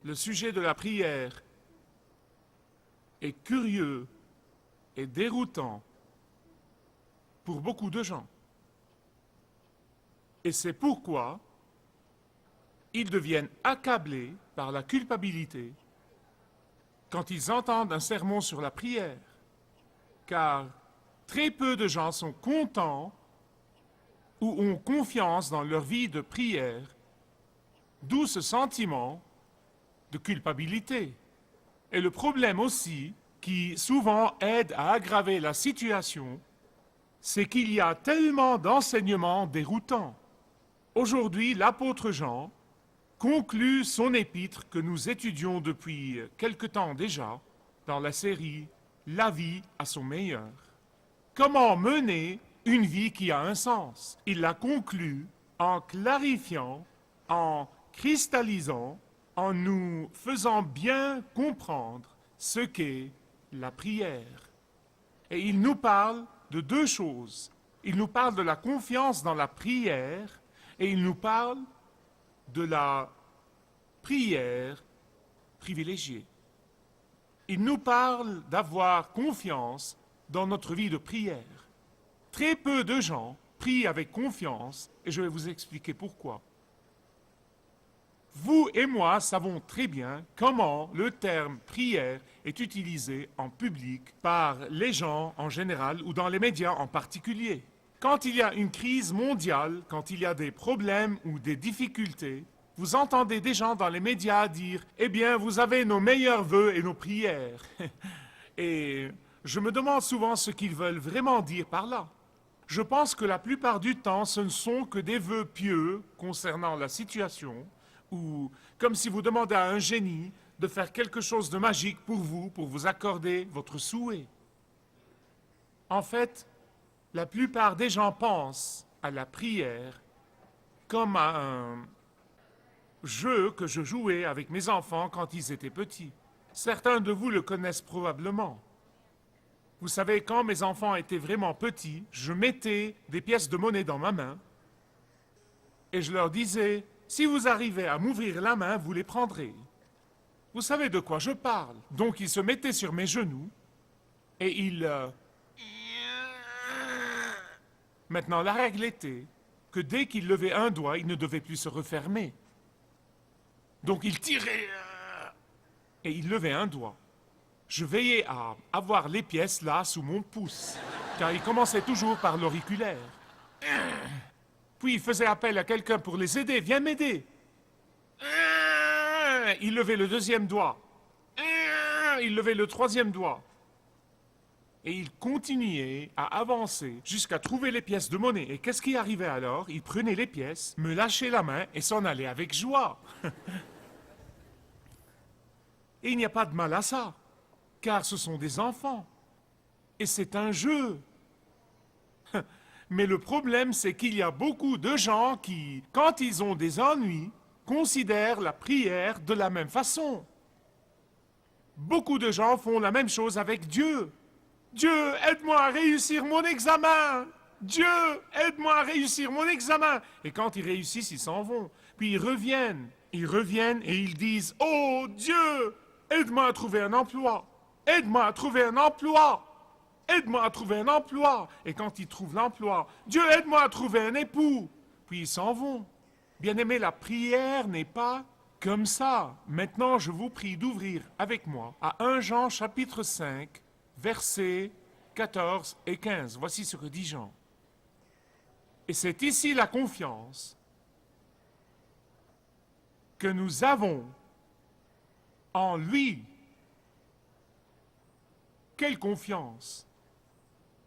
le sujet de la prière est curieux et déroutant pour beaucoup de gens. Et c'est pourquoi ils deviennent accablés par la culpabilité quand ils entendent un sermon sur la prière, car très peu de gens sont contents ou ont confiance dans leur vie de prière, d'où ce sentiment de culpabilité. Et le problème aussi, qui souvent aide à aggraver la situation, c'est qu'il y a tellement d'enseignements déroutants. Aujourd'hui, l'apôtre Jean conclut son épître que nous étudions depuis quelque temps déjà dans la série « La vie à son meilleur ». Comment mener une vie qui a un sens? Il la conclut en clarifiant, en cristallisant, en nous faisant bien comprendre ce qu'est la prière. Et il nous parle de deux choses. Il nous parle de la confiance dans la prière et il nous parle de la prière privilégiée. Il nous parle d'avoir confiance dans notre vie de prière. Très peu de gens prient avec confiance et je vais vous expliquer pourquoi. Vous et moi savons très bien comment le terme prière est utilisé en public par les gens en général ou dans les médias en particulier. Quand il y a une crise mondiale, quand il y a des problèmes ou des difficultés, vous entendez des gens dans les médias dire « Eh bien, vous avez nos meilleurs vœux et nos prières. » Et je me demande souvent ce qu'ils veulent vraiment dire par là. Je pense que la plupart du temps, ce ne sont que des vœux pieux concernant la situation, ou comme si vous demandez à un génie de faire quelque chose de magique pour vous accorder votre souhait. En fait, la plupart des gens pensent à la prière comme à un jeu que je jouais avec mes enfants quand ils étaient petits. Certains de vous le connaissent probablement. Vous savez, quand mes enfants étaient vraiment petits, je mettais des pièces de monnaie dans ma main et je leur disais « Si vous arrivez à m'ouvrir la main, vous les prendrez. » Vous savez de quoi je parle. Donc ils se mettaient sur mes genoux et ils... Maintenant, la règle était que dès qu'ils levaient un doigt, il ne devait plus se refermer. Donc ils tiraient et ils levaient un doigt. Je veillais à avoir les pièces là sous mon pouce, car ils commençaient toujours par l'auriculaire. Puis il faisait appel à quelqu'un pour les aider. « Viens m'aider !» Il levait le deuxième doigt. Il levait le troisième doigt. Et il continuait à avancer jusqu'à trouver les pièces de monnaie. Et qu'est-ce qui arrivait alors? Il prenait les pièces, me lâchait la main et s'en allait avec joie. Et il n'y a pas de mal à ça, car ce sont des enfants. Et c'est un jeu. Mais le problème, c'est qu'il y a beaucoup de gens qui, quand ils ont des ennuis, considèrent la prière de la même façon. Beaucoup de gens font la même chose avec Dieu. Dieu, aide-moi à réussir mon examen. Dieu, aide-moi à réussir mon examen. Et quand ils réussissent, ils s'en vont. Puis ils reviennent et ils disent, oh Dieu, aide-moi à trouver un emploi. Aide-moi à trouver un emploi. Aide-moi à trouver un emploi. Et quand ils trouvent l'emploi, Dieu, aide-moi à trouver un époux. Puis ils s'en vont. Bien-aimés, la prière n'est pas comme ça. Maintenant, je vous prie d'ouvrir avec moi à 1 Jean chapitre 5, versets 14 et 15. Voici ce que dit Jean. Et c'est ici la confiance que nous avons en lui. Quelle confiance!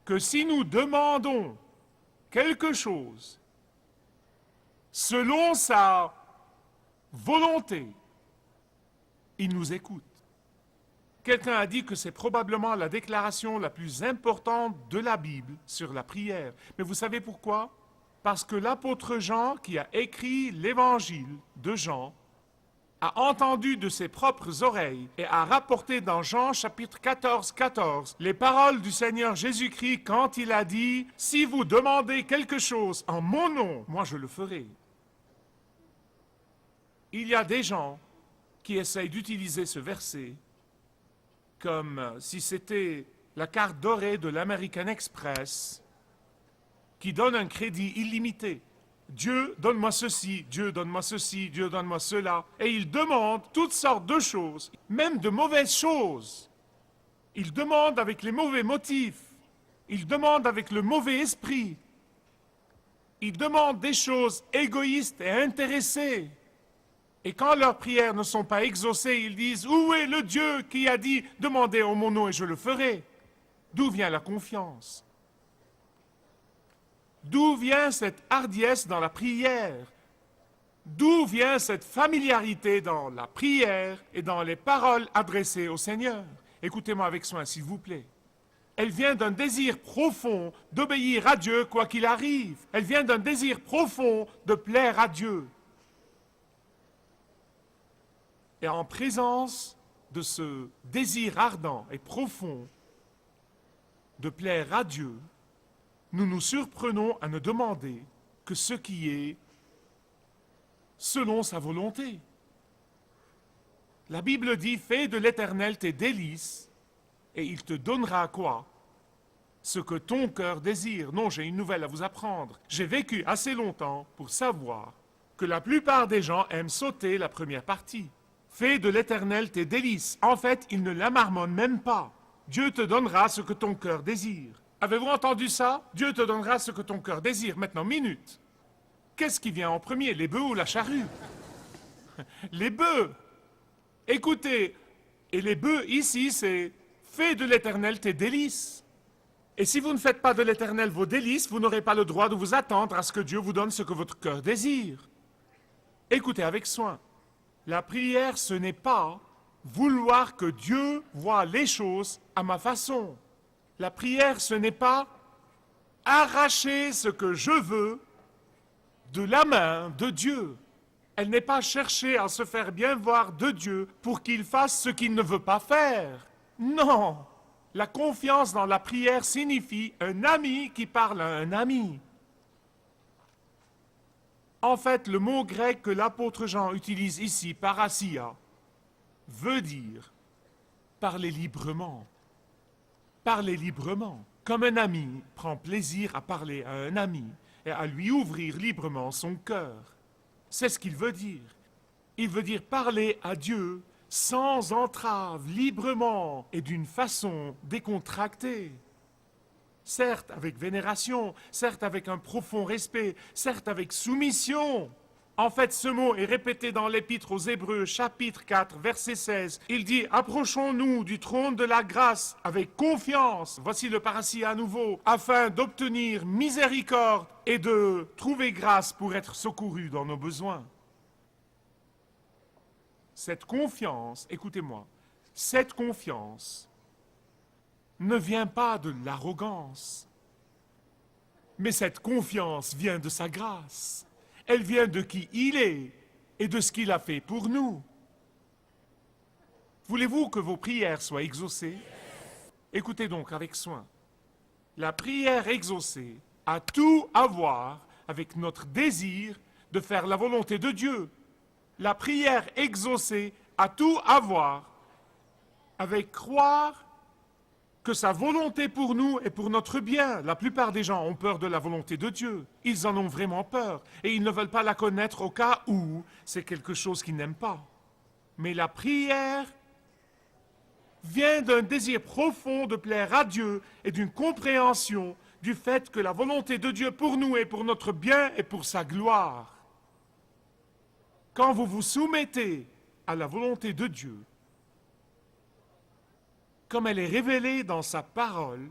Que si nous demandons quelque chose selon sa volonté, il nous écoute. Quelqu'un a dit que c'est probablement la déclaration la plus importante de la Bible sur la prière. Mais vous savez pourquoi? Parce que l'apôtre Jean, qui a écrit l'évangile de Jean, a entendu de ses propres oreilles et a rapporté dans Jean chapitre 14 les paroles du Seigneur Jésus-Christ quand il a dit « Si vous demandez quelque chose en mon nom, moi je le ferai. » Il y a des gens qui essayent d'utiliser ce verset comme si c'était la carte dorée de l'American Express qui donne un crédit illimité. Dieu, donne-moi ceci, Dieu, donne-moi ceci, Dieu, donne-moi cela. Et il demande toutes sortes de choses, même de mauvaises choses. Il demande avec les mauvais motifs. Il demande avec le mauvais esprit. Il demande des choses égoïstes et intéressées. Et quand leurs prières ne sont pas exaucées, ils disent « Où est le Dieu qui a dit « Demandez en mon nom et je le ferai » ?» D'où vient la confiance? D'où vient cette hardiesse dans la prière? D'où vient cette familiarité dans la prière et dans les paroles adressées au Seigneur? Écoutez-moi avec soin, s'il vous plaît. Elle vient d'un désir profond d'obéir à Dieu quoi qu'il arrive. Elle vient d'un désir profond de plaire à Dieu. Et en présence de ce désir ardent et profond de plaire à Dieu, nous nous surprenons à ne demander que ce qui est selon sa volonté. La Bible dit « Fais de l'Éternel tes délices, et il te donnera quoi? Ce que ton cœur désire. » Non, j'ai une nouvelle à vous apprendre. J'ai vécu assez longtemps pour savoir que la plupart des gens aiment sauter la première partie. Fais de l'Éternel tes délices. En fait, il ne la marmonne même pas. Dieu te donnera ce que ton cœur désire. Avez-vous entendu ça? Dieu te donnera ce que ton cœur désire. Maintenant, minute. Qu'est-ce qui vient en premier, les bœufs ou la charrue? Les bœufs. Écoutez, et les bœufs ici, c'est fais de l'Éternel tes délices. Et si vous ne faites pas de l'Éternel vos délices, vous n'aurez pas le droit de vous attendre à ce que Dieu vous donne ce que votre cœur désire. Écoutez avec soin. La prière, ce n'est pas vouloir que Dieu voie les choses à ma façon. La prière, ce n'est pas arracher ce que je veux de la main de Dieu. Elle n'est pas chercher à se faire bien voir de Dieu pour qu'il fasse ce qu'il ne veut pas faire. Non! La confiance dans la prière signifie un ami qui parle à un ami. En fait, le mot grec que l'apôtre Jean utilise ici, parasia, veut dire parler librement. Parler librement. Comme un ami prend plaisir à parler à un ami et à lui ouvrir librement son cœur. C'est ce qu'il veut dire. Il veut dire parler à Dieu sans entrave, librement et d'une façon décontractée. Certes avec vénération, certes avec un profond respect, certes avec soumission. En fait, ce mot est répété dans l'Épître aux Hébreux, chapitre 4, verset 16. Il dit « Approchons-nous du trône de la grâce avec confiance », voici le parasia à nouveau, afin d'obtenir miséricorde et de trouver grâce pour être secourus dans nos besoins. Cette confiance, écoutez-moi, cette confiance ne vient pas de l'arrogance, mais cette confiance vient de sa grâce. Elle vient de qui il est et de ce qu'il a fait pour nous. Voulez-vous que vos prières soient exaucées? Écoutez donc avec soin. La prière exaucée a tout à voir avec notre désir de faire la volonté de Dieu. La prière exaucée a tout à voir avec croire que sa volonté pour nous est pour notre bien. La plupart des gens ont peur de la volonté de Dieu. Ils en ont vraiment peur. Et ils ne veulent pas la connaître au cas où c'est quelque chose qu'ils n'aiment pas. Mais la prière vient d'un désir profond de plaire à Dieu et d'une compréhension du fait que la volonté de Dieu pour nous est pour notre bien et pour sa gloire. Quand vous vous soumettez à la volonté de Dieu, comme elle est révélée dans sa parole,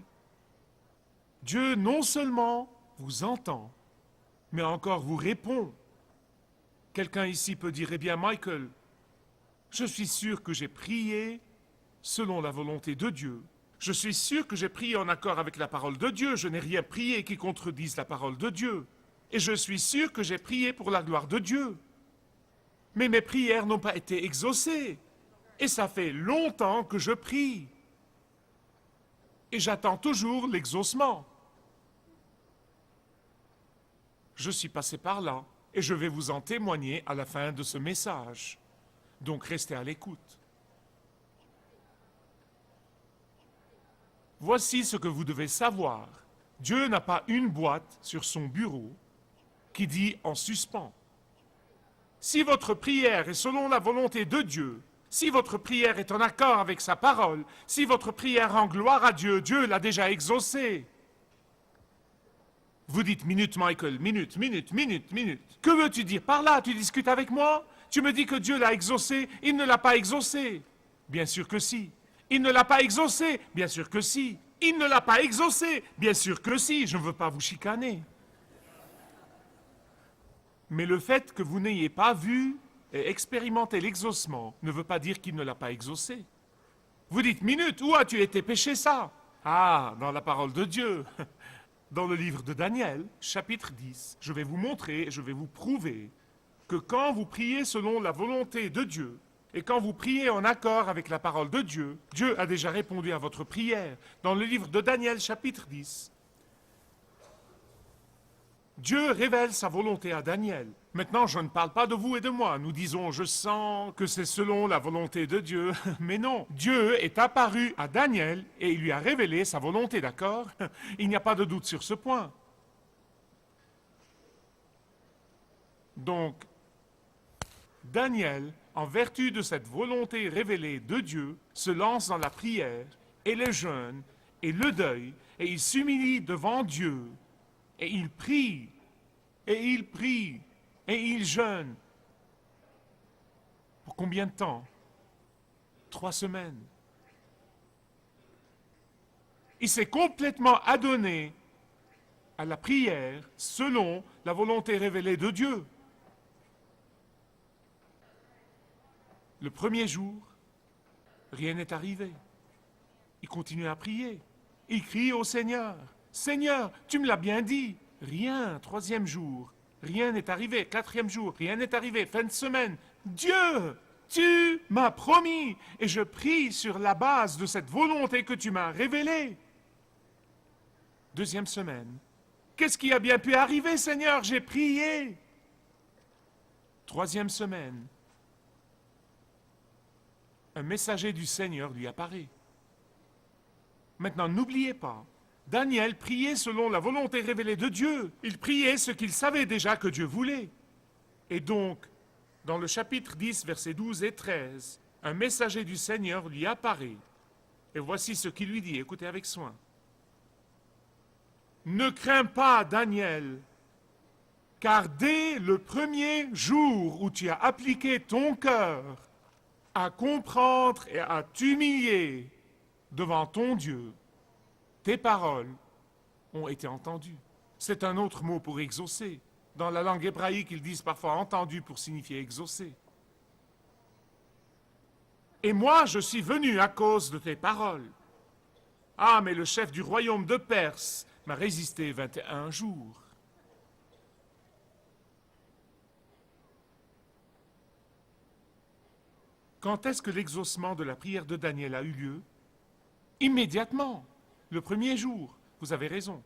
Dieu non seulement vous entend, mais encore vous répond. Quelqu'un ici peut dire, eh bien Michael, je suis sûr que j'ai prié selon la volonté de Dieu. Je suis sûr que j'ai prié en accord avec la parole de Dieu. Je n'ai rien prié qui contredise la parole de Dieu. Et je suis sûr que j'ai prié pour la gloire de Dieu. Mais mes prières n'ont pas été exaucées. Et ça fait longtemps que je prie. Et j'attends toujours l'exaucement. Je suis passé par là et je vais vous en témoigner à la fin de ce message. Donc restez à l'écoute. Voici ce que vous devez savoir. Dieu n'a pas une boîte sur son bureau qui dit en suspens. Si votre prière est selon la volonté de Dieu, si votre prière est en accord avec sa parole, si votre prière rend gloire à Dieu, Dieu l'a déjà exaucée. Vous dites minute, Michael, minute. Que veux-tu dire par là? Tu discutes avec moi? Tu me dis que Dieu l'a exaucé, il ne l'a pas exaucé. Bien sûr que si. Il ne l'a pas exaucé, bien sûr que si. Il ne l'a pas exaucé, bien sûr que si. Je ne veux pas vous chicaner. Mais le fait que vous n'ayez pas vu et expérimenté l'exaucement ne veut pas dire qu'il ne l'a pas exaucé. Vous dites, minute, où as-tu été péché ça? Ah, dans la parole de Dieu. Dans le livre de Daniel, chapitre 10, je vais vous montrer et je vais vous prouver que quand vous priez selon la volonté de Dieu, et quand vous priez en accord avec la parole de Dieu, Dieu a déjà répondu à votre prière. Dans le livre de Daniel, chapitre 10, Dieu révèle sa volonté à Daniel. Maintenant, je ne parle pas de vous et de moi. Nous disons, je sens que c'est selon la volonté de Dieu. Mais non, Dieu est apparu à Daniel et il lui a révélé sa volonté, d'accord? Il n'y a pas de doute sur ce point. Donc, Daniel, en vertu de cette volonté révélée de Dieu, se lance dans la prière et le jeûne et le deuil et il s'humilie devant Dieu. Et il prie, et il prie, et il jeûne. Pour combien de temps? 3 semaines. Il s'est complètement adonné à la prière selon la volonté révélée de Dieu. Le premier jour, rien n'est arrivé. Il continue à prier. Il crie au Seigneur. Seigneur, tu me l'as bien dit. Rien. 3e jour, rien n'est arrivé. 4e jour, rien n'est arrivé. Fin de semaine, Dieu, tu m'as promis. Et je prie sur la base de cette volonté que tu m'as révélée. 2e semaine, qu'est-ce qui a bien pu arriver, Seigneur? J'ai prié. 3e semaine, un messager du Seigneur lui apparaît. Maintenant, n'oubliez pas, Daniel priait selon la volonté révélée de Dieu. Il priait ce qu'il savait déjà que Dieu voulait. Et donc, dans le chapitre 10, versets 12 et 13, un messager du Seigneur lui apparaît. Et voici ce qu'il lui dit, écoutez avec soin. Ne crains pas, Daniel, car dès le premier jour où tu as appliqué ton cœur à comprendre et à t'humilier devant ton Dieu, tes paroles ont été entendues. C'est un autre mot pour exaucer. Dans la langue hébraïque, ils disent parfois entendu pour signifier exaucer. Et moi, je suis venu à cause de tes paroles. Ah, mais le chef du royaume de Perse m'a résisté 21 jours. Quand est-ce que l'exaucement de la prière de Daniel a eu lieu? Immédiatement. Le premier jour, vous avez raison.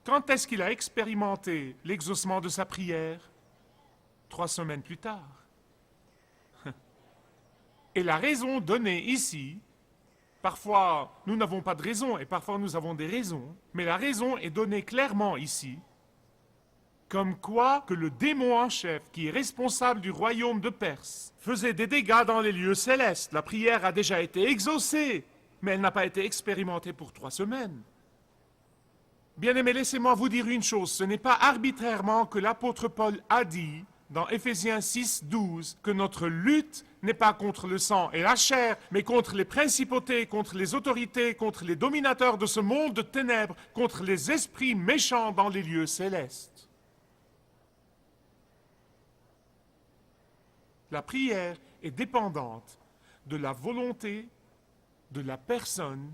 Quand est-ce qu'il a expérimenté l'exaucement de sa prière? 3 semaines plus tard. Et la raison donnée ici, parfois nous n'avons pas de raison et parfois nous avons des raisons, mais la raison est donnée clairement ici, comme quoi que le démon en chef, qui est responsable du royaume de Perse, faisait des dégâts dans les lieux célestes. La prière a déjà été exaucée, mais elle n'a pas été expérimentée pour 3 semaines. Bien-aimés, laissez-moi vous dire une chose, ce n'est pas arbitrairement que l'apôtre Paul a dit, dans Éphésiens 6, 12, que notre lutte n'est pas contre le sang et la chair, mais contre les principautés, contre les autorités, contre les dominateurs de ce monde de ténèbres, contre les esprits méchants dans les lieux célestes. La prière est dépendante de la volonté de la personne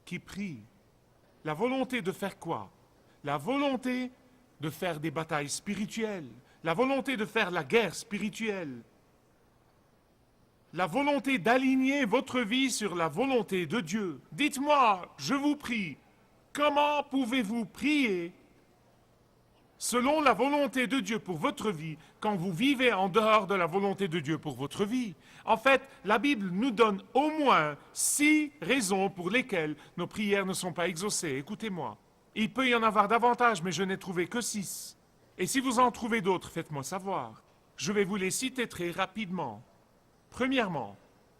qui prie. La volonté de faire quoi? La volonté de faire des batailles spirituelles. La volonté de faire la guerre spirituelle. La volonté d'aligner votre vie sur la volonté de Dieu. Dites-moi, je vous prie, comment pouvez-vous prier selon la volonté de Dieu pour votre vie quand vous vivez en dehors de la volonté de Dieu pour votre vie. En fait, la Bible nous donne au moins 6 raisons pour lesquelles nos prières ne sont pas exaucées. Écoutez-moi. Il peut y en avoir davantage, mais je n'ai trouvé que 6. Et si vous en trouvez d'autres, faites-moi savoir. Je vais vous les citer très rapidement. Premièrement,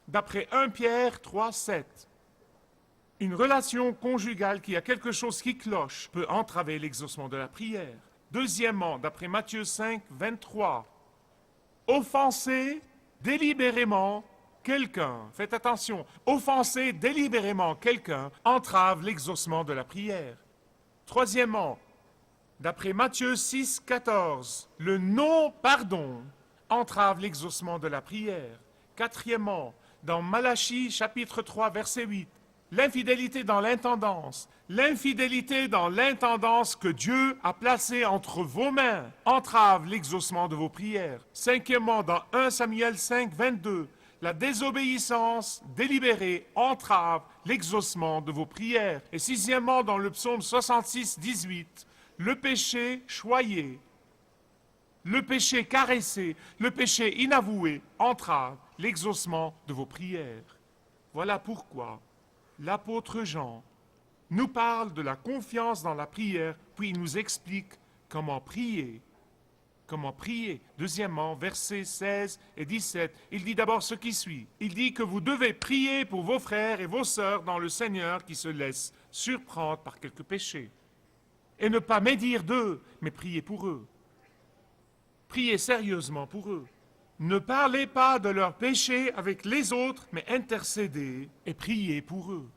d'après 1 Pierre 3, 7, une relation conjugale qui a quelque chose qui cloche peut entraver l'exaucement de la prière. Deuxièmement, d'après Matthieu 5, 23, offenser délibérément quelqu'un, faites attention, offenser délibérément quelqu'un entrave l'exaucement de la prière. Troisièmement, d'après Matthieu 6, 14, le non-pardon entrave l'exaucement de la prière. Quatrièmement, dans Malachie chapitre 3, verset 8, l'infidélité dans l'intendance que Dieu a placée entre vos mains entrave l'exaucement de vos prières. Cinquièmement, dans 1 Samuel 5, 22, la désobéissance délibérée entrave l'exaucement de vos prières. Et sixièmement, dans le psaume 66, 18, le péché choyé, le péché caressé, le péché inavoué entrave l'exaucement de vos prières. Voilà pourquoi l'apôtre Jean nous parle de la confiance dans la prière, puis il nous explique comment prier. Comment prier. Deuxièmement, versets 16 et 17, il dit d'abord ce qui suit. Il dit que vous devez prier pour vos frères et vos sœurs dans le Seigneur qui se laissent surprendre par quelques péchés. Et ne pas médire d'eux, mais prier pour eux. Priez sérieusement pour eux. Ne parlez pas de leurs péchés avec les autres, mais intercédez et priez pour eux.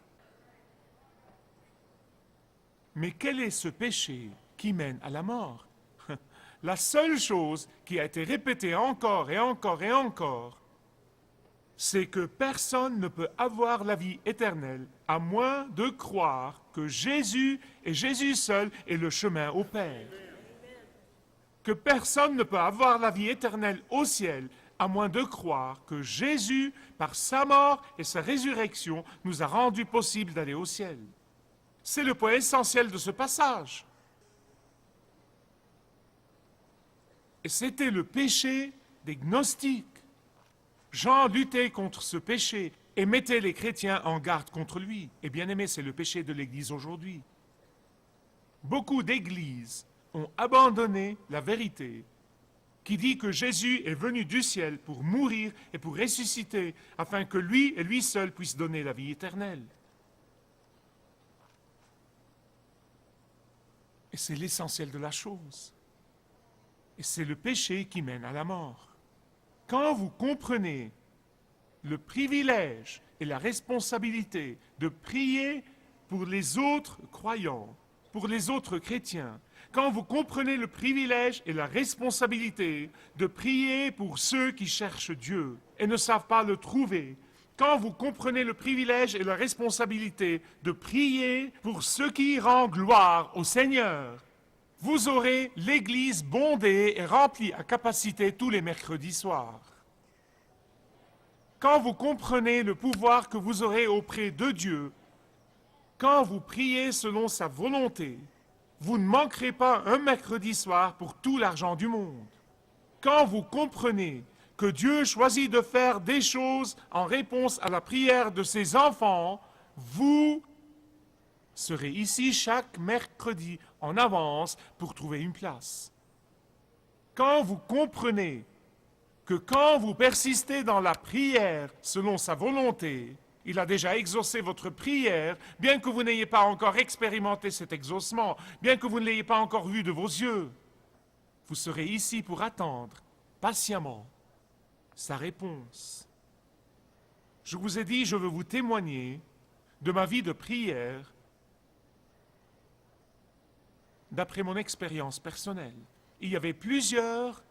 Mais quel est ce péché qui mène à la mort? La seule chose qui a été répétée encore et encore et encore, c'est que personne ne peut avoir la vie éternelle à moins de croire que Jésus et Jésus seul est le chemin au Père. Que personne ne peut avoir la vie éternelle au ciel à moins de croire que Jésus, par sa mort et sa résurrection, nous a rendu possible d'aller au ciel. C'est le point essentiel de ce passage. Et c'était le péché des gnostiques. Jean luttait contre ce péché et mettait les chrétiens en garde contre lui. Et bien aimé, c'est le péché de l'Église aujourd'hui. Beaucoup d'églises ont abandonné la vérité qui dit que Jésus est venu du ciel pour mourir et pour ressusciter, afin que lui et lui seul puisse donner la vie éternelle. Et c'est l'essentiel de la chose. Et c'est le péché qui mène à la mort. Quand vous comprenez le privilège et la responsabilité de prier pour les autres croyants, pour les autres chrétiens, quand vous comprenez le privilège et la responsabilité de prier pour ceux qui cherchent Dieu et ne savent pas le trouver, quand vous comprenez le privilège et la responsabilité de prier pour ceux qui rendent gloire au Seigneur, vous aurez l'église bondée et remplie à capacité tous les mercredis soirs. Quand vous comprenez le pouvoir que vous aurez auprès de Dieu, quand vous priez selon sa volonté, vous ne manquerez pas un mercredi soir pour tout l'argent du monde. Quand vous comprenez que Dieu choisit de faire des choses en réponse à la prière de ses enfants, vous serez ici chaque mercredi en avance pour trouver une place. Quand vous comprenez que quand vous persistez dans la prière selon sa volonté, il a déjà exaucé votre prière, bien que vous n'ayez pas encore expérimenté cet exaucement, bien que vous ne l'ayez pas encore vu de vos yeux. Vous serez ici pour attendre patiemment sa réponse. Je vous ai dit, je veux vous témoigner de ma vie de prière d'après mon expérience personnelle. Il y avait plusieurs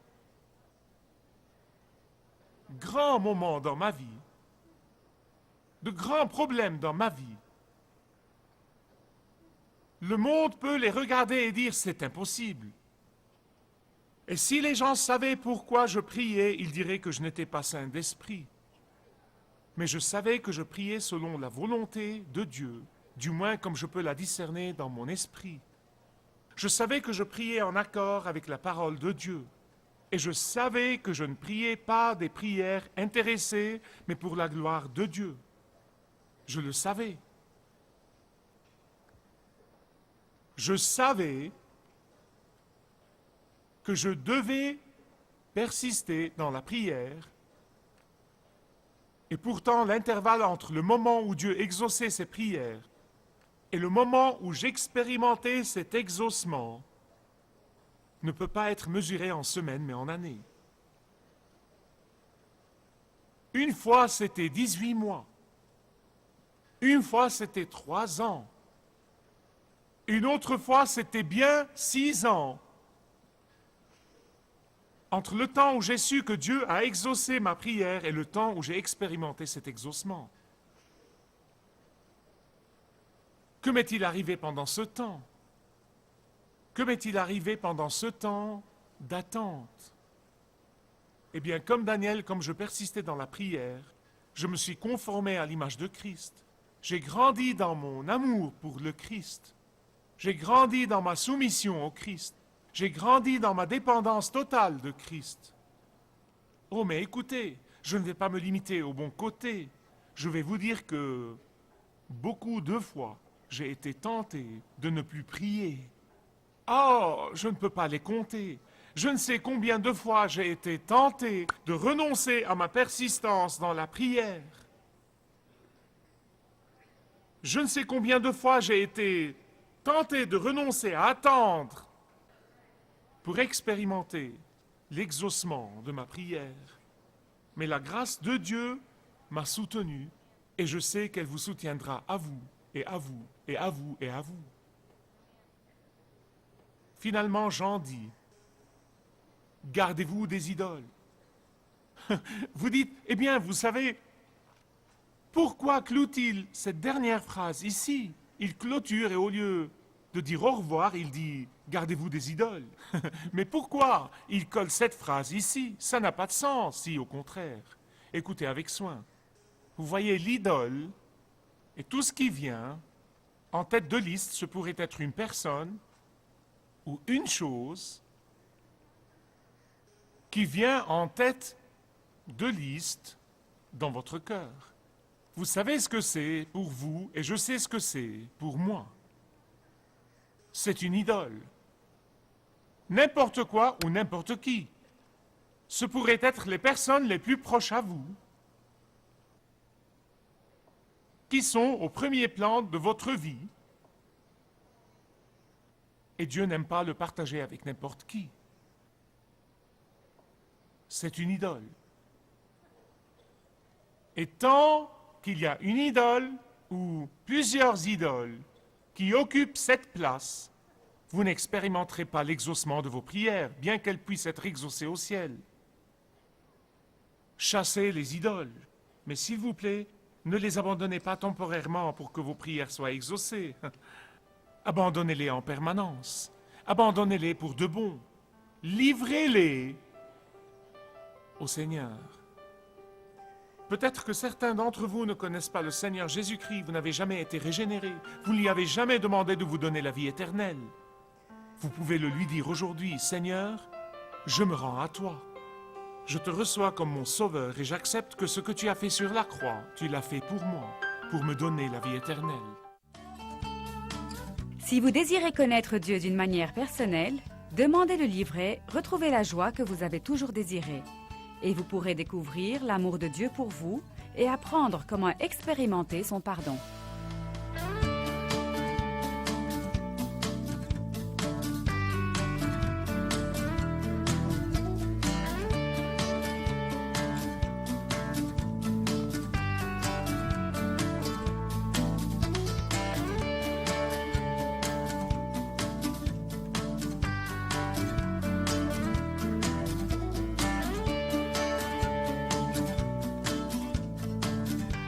grands moments dans ma vie, de grands problèmes dans ma vie. Le monde peut les regarder et dire c'est impossible. Et si les gens savaient pourquoi je priais, ils diraient que je n'étais pas saint d'esprit. Mais je savais que je priais selon la volonté de Dieu, du moins comme je peux la discerner dans mon esprit. Je savais que je priais en accord avec la parole de Dieu. Et je savais que je ne priais pas des prières intéressées, mais pour la gloire de Dieu. Je le savais. Je savais que je devais persister dans la prière. Et pourtant, l'intervalle entre le moment où Dieu exauçait ses prières et le moment où j'expérimentais cet exaucement ne peut pas être mesuré en semaines, mais en années. Une fois, c'était 18 mois. Une fois, c'était 3 ans. Une autre fois, c'était bien 6 ans. Entre le temps où j'ai su que Dieu a exaucé ma prière et le temps où j'ai expérimenté cet exaucement. Que m'est-il arrivé pendant ce temps? Que m'est-il arrivé pendant ce temps d'attente? Eh bien, comme Daniel, comme je persistais dans la prière, je me suis conformé à l'image de Christ. J'ai grandi dans mon amour pour le Christ. J'ai grandi dans ma soumission au Christ. J'ai grandi dans ma dépendance totale de Christ. Oh, mais écoutez, je ne vais pas me limiter au bon côté. Je vais vous dire que beaucoup de fois, j'ai été tenté de ne plus prier. Oh, je ne peux pas les compter. Je ne sais combien de fois j'ai été tenté de renoncer à ma persistance dans la prière. Je ne sais combien de fois j'ai été tenté de renoncer à attendre pour expérimenter l'exaucement de ma prière. Mais la grâce de Dieu m'a soutenu et je sais qu'elle vous soutiendra à vous, et à vous, et à vous, et à vous. Finalement, Jean dit, gardez-vous des idoles. Vous dites, eh bien, vous savez, pourquoi cloue-t-il cette dernière phrase ici? Il clôture et au lieu de dire au revoir, il dit, gardez-vous des idoles. Mais pourquoi il colle cette phrase ici? Ça n'a pas de sens, si au contraire. Écoutez avec soin. Vous voyez l'idole et tout ce qui vient, en tête de liste, ce pourrait être une personne ou une chose qui vient en tête de liste dans votre cœur. Vous savez ce que c'est pour vous et je sais ce que c'est pour moi. C'est une idole. N'importe quoi ou n'importe qui. Ce pourrait être les personnes les plus proches à vous qui sont au premier plan de votre vie. Et Dieu n'aime pas le partager avec n'importe qui. C'est une idole. Et tant qu'il y a une idole ou plusieurs idoles qui occupent cette place, vous n'expérimenterez pas l'exaucement de vos prières, bien qu'elles puissent être exaucées au ciel. Chassez les idoles, mais s'il vous plaît, ne les abandonnez pas temporairement pour que vos prières soient exaucées. Abandonnez-les en permanence. Abandonnez-les pour de bon. Livrez-les au Seigneur. Peut-être que certains d'entre vous ne connaissent pas le Seigneur Jésus-Christ, vous n'avez jamais été régénéré, vous ne lui avez jamais demandé de vous donner la vie éternelle. Vous pouvez le lui dire aujourd'hui, Seigneur, je me rends à toi. Je te reçois comme mon sauveur et j'accepte que ce que tu as fait sur la croix, tu l'as fait pour moi, pour me donner la vie éternelle. Si vous désirez connaître Dieu d'une manière personnelle, demandez le livret « Retrouvez la joie que vous avez toujours désirée » et vous pourrez découvrir l'amour de Dieu pour vous et apprendre comment expérimenter son pardon.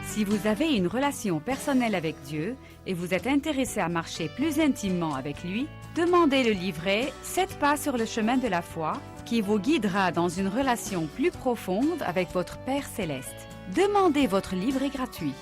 Si vous avez une relation personnelle avec Dieu et vous êtes intéressé à marcher plus intimement avec lui, demandez le livret « 7 pas sur le chemin de la foi » qui vous guidera dans une relation plus profonde avec votre Père Céleste. Demandez votre livret gratuit.